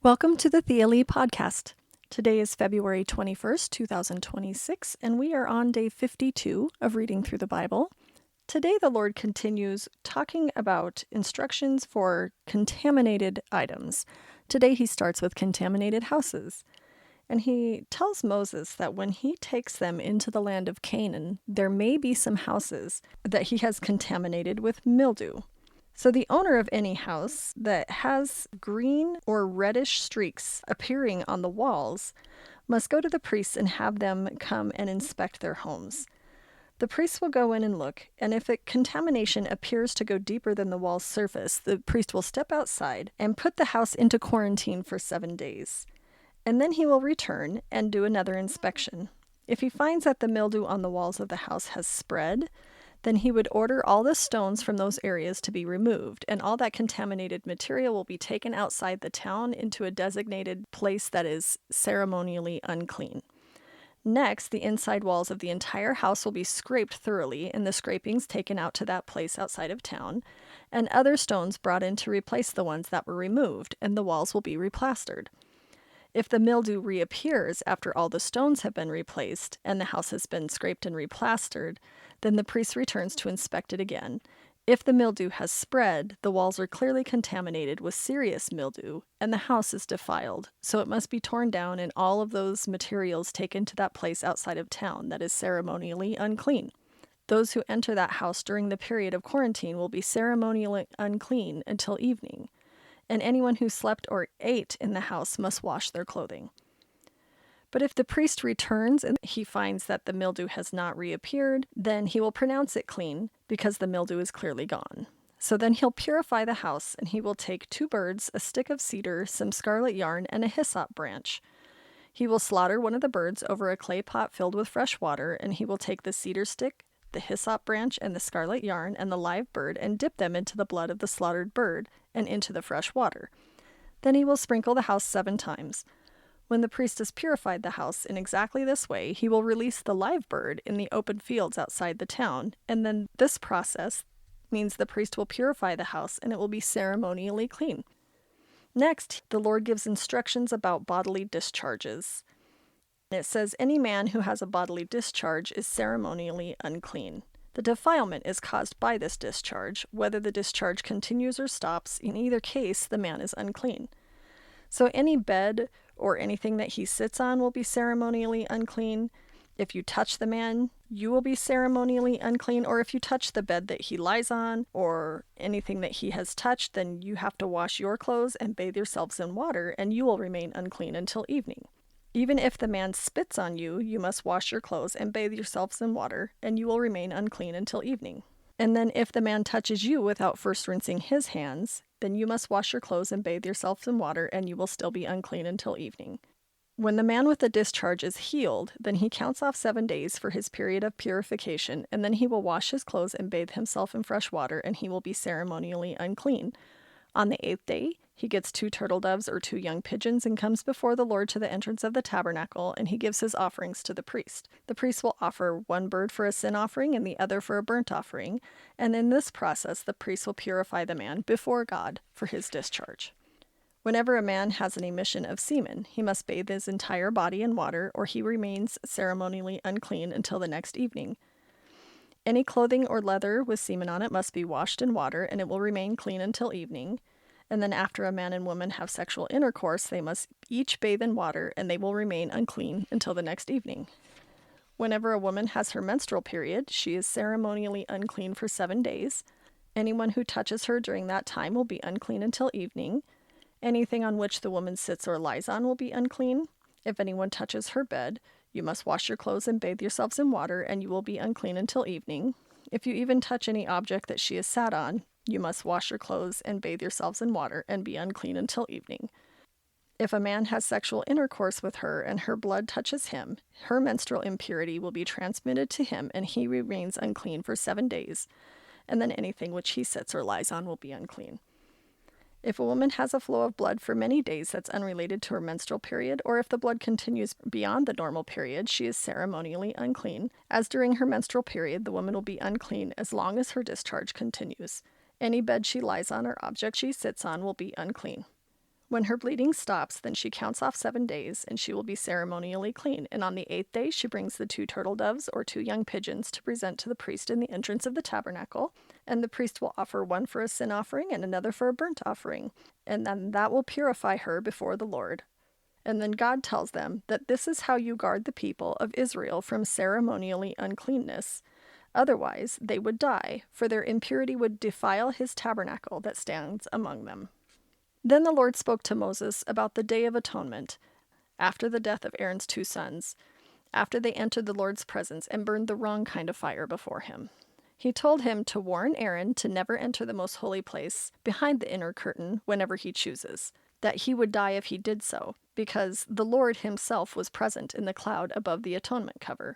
Welcome to the Thea Lee podcast. Today is February 21st, 2026, and we are on day 52 of reading through the Bible. Today, the Lord continues talking about instructions for contaminated items. Today, he starts with contaminated houses. And he tells Moses that when he takes them into the land of Canaan, there may be some houses that he has contaminated with mildew. So the owner of any house that has green or reddish streaks appearing on the walls must go to the priests and have them come and inspect their homes. The priests will go in and look, and if the contamination appears to go deeper than the wall's surface, the priest will step outside and put the house into quarantine for 7 days. And then he will return and do another inspection. If he finds that the mildew on the walls of the house has spread, then he would order all the stones from those areas to be removed, and all that contaminated material will be taken outside the town into a designated place that is ceremonially unclean. Next, the inside walls of the entire house will be scraped thoroughly, and the scrapings taken out to that place outside of town, and other stones brought in to replace the ones that were removed, and the walls will be replastered. If the mildew reappears after all the stones have been replaced and the house has been scraped and replastered, then the priest returns to inspect it again. If the mildew has spread, the walls are clearly contaminated with serious mildew, and the house is defiled, so it must be torn down and all of those materials taken to that place outside of town that is ceremonially unclean. Those who enter that house during the period of quarantine will be ceremonially unclean until evening, and anyone who slept or ate in the house must wash their clothing. But if the priest returns and he finds that the mildew has not reappeared, then he will pronounce it clean because the mildew is clearly gone. So then he'll purify the house, and he will take 2 birds, a stick of cedar, some scarlet yarn, and a hyssop branch. He will slaughter one of the birds over a clay pot filled with fresh water, and he will take the cedar stick, the hyssop branch, and the scarlet yarn, and the live bird, and dip them into the blood of the slaughtered bird and into the fresh water. Then he will sprinkle the house 7 times. When the priest has purified the house in exactly this way, he will release the live bird in the open fields outside the town, and then this process means the priest will purify the house and it will be ceremonially clean. Next, the Lord gives instructions about bodily discharges. It says, any man who has a bodily discharge is ceremonially unclean. The defilement is caused by this discharge. Whether the discharge continues or stops, in either case, the man is unclean. So any bed or anything that he sits on will be ceremonially unclean. If you touch the man, you will be ceremonially unclean. Or if you touch the bed that he lies on or anything that he has touched, then you have to wash your clothes and bathe yourselves in water, and you will remain unclean until evening. Even if the man spits on you, you must wash your clothes and bathe yourselves in water, and you will remain unclean until evening. And then if the man touches you without first rinsing his hands, then you must wash your clothes and bathe yourselves in water, and you will still be unclean until evening. When the man with the discharge is healed, then he counts off 7 days for his period of purification, and then he will wash his clothes and bathe himself in fresh water, and he will be ceremonially unclean. On the 8th day, he gets 2 turtle doves or 2 young pigeons and comes before the Lord to the entrance of the tabernacle, and he gives his offerings to the priest. The priest will offer 1 bird for a sin offering and the other for a burnt offering, and in this process the priest will purify the man before God for his discharge. Whenever a man has an emission of semen, he must bathe his entire body in water, or he remains ceremonially unclean until the next evening. Any clothing or leather with semen on it must be washed in water, and it will remain clean until evening. And then after a man and woman have sexual intercourse, they must each bathe in water, and they will remain unclean until the next evening. Whenever a woman has her menstrual period, she is ceremonially unclean for 7 days. Anyone who touches her during that time will be unclean until evening. Anything on which the woman sits or lies on will be unclean. If anyone touches her bed, you must wash your clothes and bathe yourselves in water, and you will be unclean until evening. If you even touch any object that she is sat on, you must wash your clothes and bathe yourselves in water, and be unclean until evening. If a man has sexual intercourse with her and her blood touches him, her menstrual impurity will be transmitted to him, and he remains unclean for 7 days, and then anything which he sits or lies on will be unclean. If a woman has a flow of blood for many days that's unrelated to her menstrual period, or if the blood continues beyond the normal period, she is ceremonially unclean. As during her menstrual period, the woman will be unclean as long as her discharge continues. Any bed she lies on or object she sits on will be unclean. When her bleeding stops, then she counts off 7 days, and she will be ceremonially clean. And on the 8th day, she brings the 2 turtle doves or 2 young pigeons to present to the priest in the entrance of the tabernacle. And the priest will offer one for a sin offering and another for a burnt offering. And then that will purify her before the Lord. And then God tells them that this is how you guard the people of Israel from ceremonially uncleanness. Otherwise, they would die, for their impurity would defile his tabernacle that stands among them. Then the Lord spoke to Moses about the Day of Atonement, after the death of Aaron's 2 sons, after they entered the Lord's presence and burned the wrong kind of fire before him. He told him to warn Aaron to never enter the most holy place behind the inner curtain whenever he chooses, that he would die if he did so, because the Lord himself was present in the cloud above the atonement cover.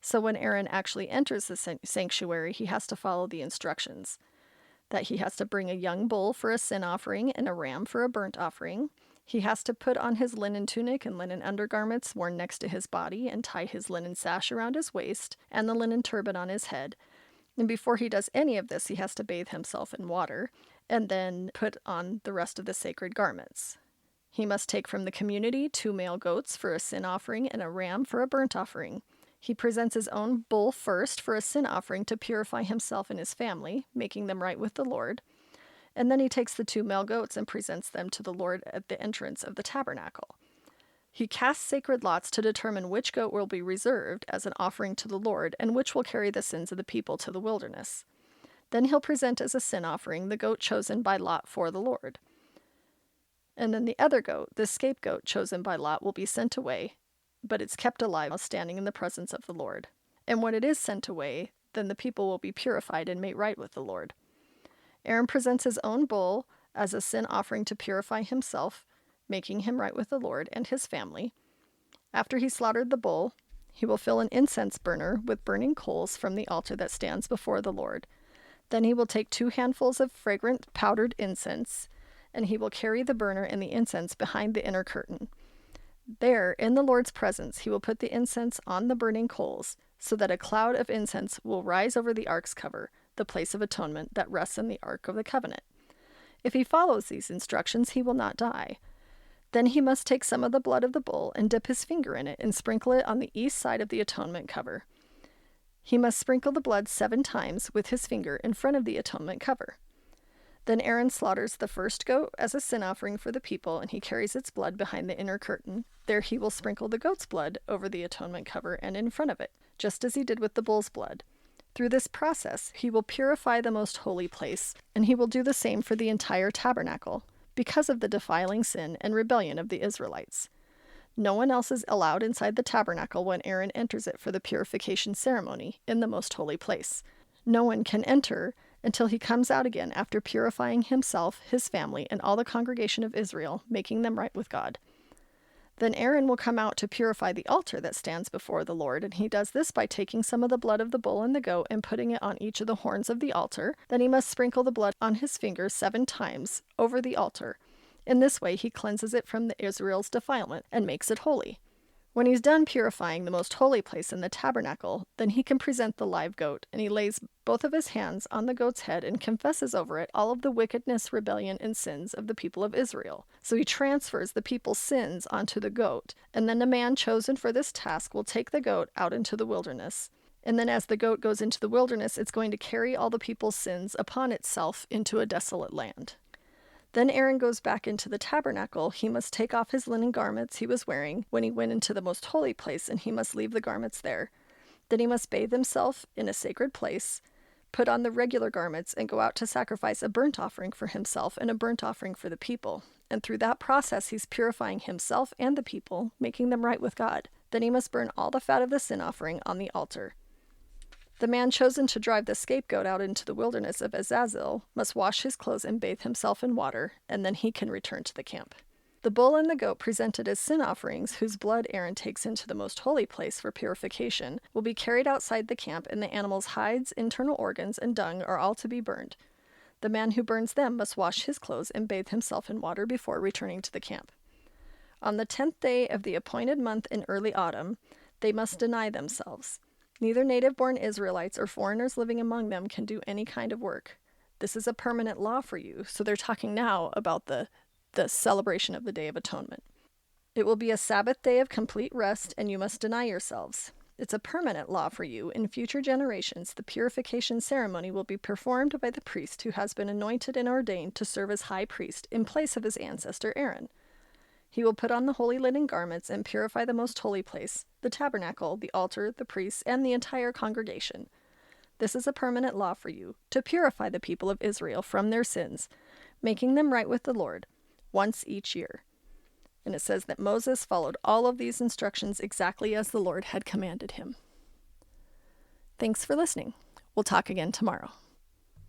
So when Aaron actually enters the sanctuary, he has to follow the instructions. That he has to bring a young bull for a sin offering and a ram for a burnt offering. He has to put on his linen tunic and linen undergarments worn next to his body and tie his linen sash around his waist and the linen turban on his head. And before he does any of this, he has to bathe himself in water and then put on the rest of the sacred garments. He must take from the community 2 male goats for a sin offering and a ram for a burnt offering. He presents his own bull first for a sin offering to purify himself and his family, making them right with the Lord. And then he takes the 2 male goats and presents them to the Lord at the entrance of the tabernacle. He casts sacred lots to determine which goat will be reserved as an offering to the Lord and which will carry the sins of the people to the wilderness. Then he'll present as a sin offering the goat chosen by lot for the Lord. And then the other goat, the scapegoat chosen by lot, will be sent away, but it's kept alive while standing in the presence of the Lord. And when it is sent away, then the people will be purified and made right with the Lord. Aaron presents his own bull as a sin offering to purify himself, making him right with the Lord and his family. After he slaughtered the bull, he will fill an incense burner with burning coals from the altar that stands before the Lord. Then he will take 2 handfuls of fragrant powdered incense, and he will carry the burner and the incense behind the inner curtain. There, in the Lord's presence, he will put the incense on the burning coals, so that a cloud of incense will rise over the ark's cover, the place of atonement that rests in the Ark of the Covenant. If he follows these instructions, he will not die. Then he must take some of the blood of the bull and dip his finger in it and sprinkle it on the east side of the atonement cover. He must sprinkle the blood 7 times with his finger in front of the atonement cover. Then Aaron slaughters the first goat as a sin offering for the people, and he carries its blood behind the inner curtain. There he will sprinkle the goat's blood over the atonement cover and in front of it, just as he did with the bull's blood. Through this process, he will purify the most holy place, and he will do the same for the entire tabernacle, because of the defiling sin and rebellion of the Israelites. No one else is allowed inside the tabernacle when Aaron enters it for the purification ceremony in the most holy place. No one can enter until he comes out again after purifying himself, his family, and all the congregation of Israel, making them right with God. Then Aaron will come out to purify the altar that stands before the Lord, and he does this by taking some of the blood of the bull and the goat and putting it on each of the horns of the altar. Then he must sprinkle the blood on his fingers 7 times over the altar. In this way he cleanses it from Israel's defilement and makes it holy. When he's done purifying the most holy place in the tabernacle, then he can present the live goat, and he lays both of his hands on the goat's head and confesses over it all of the wickedness, rebellion, and sins of the people of Israel. So he transfers the people's sins onto the goat, and then the man chosen for this task will take the goat out into the wilderness. And then as the goat goes into the wilderness, it's going to carry all the people's sins upon itself into a desolate land. Then Aaron goes back into the tabernacle. He must take off his linen garments he was wearing when he went into the most holy place, and he must leave the garments there. Then he must bathe himself in a sacred place, put on the regular garments, and go out to sacrifice a burnt offering for himself and a burnt offering for the people. And through that process, he's purifying himself and the people, making them right with God. Then he must burn all the fat of the sin offering on the altar. The man chosen to drive the scapegoat out into the wilderness of Azazel must wash his clothes and bathe himself in water, and then he can return to the camp. The bull and the goat presented as sin offerings, whose blood Aaron takes into the most holy place for purification, will be carried outside the camp, and the animal's hides, internal organs, and dung are all to be burned. The man who burns them must wash his clothes and bathe himself in water before returning to the camp. On the 10th day of the appointed month in early autumn, they must deny themselves. Neither native-born Israelites or foreigners living among them can do any kind of work. This is a permanent law for you. So they're talking now about the the celebration of the Day of Atonement. It will be a Sabbath day of complete rest, and you must deny yourselves. It's a permanent law for you. In future generations, the purification ceremony will be performed by the priest who has been anointed and ordained to serve as high priest in place of his ancestor Aaron. He will put on the holy linen garments and purify the most holy place, the tabernacle, the altar, the priests, and the entire congregation. This is a permanent law for you, to purify the people of Israel from their sins, making them right with the Lord, once each year. And it says that Moses followed all of these instructions exactly as the Lord had commanded him. Thanks for listening. We'll talk again tomorrow.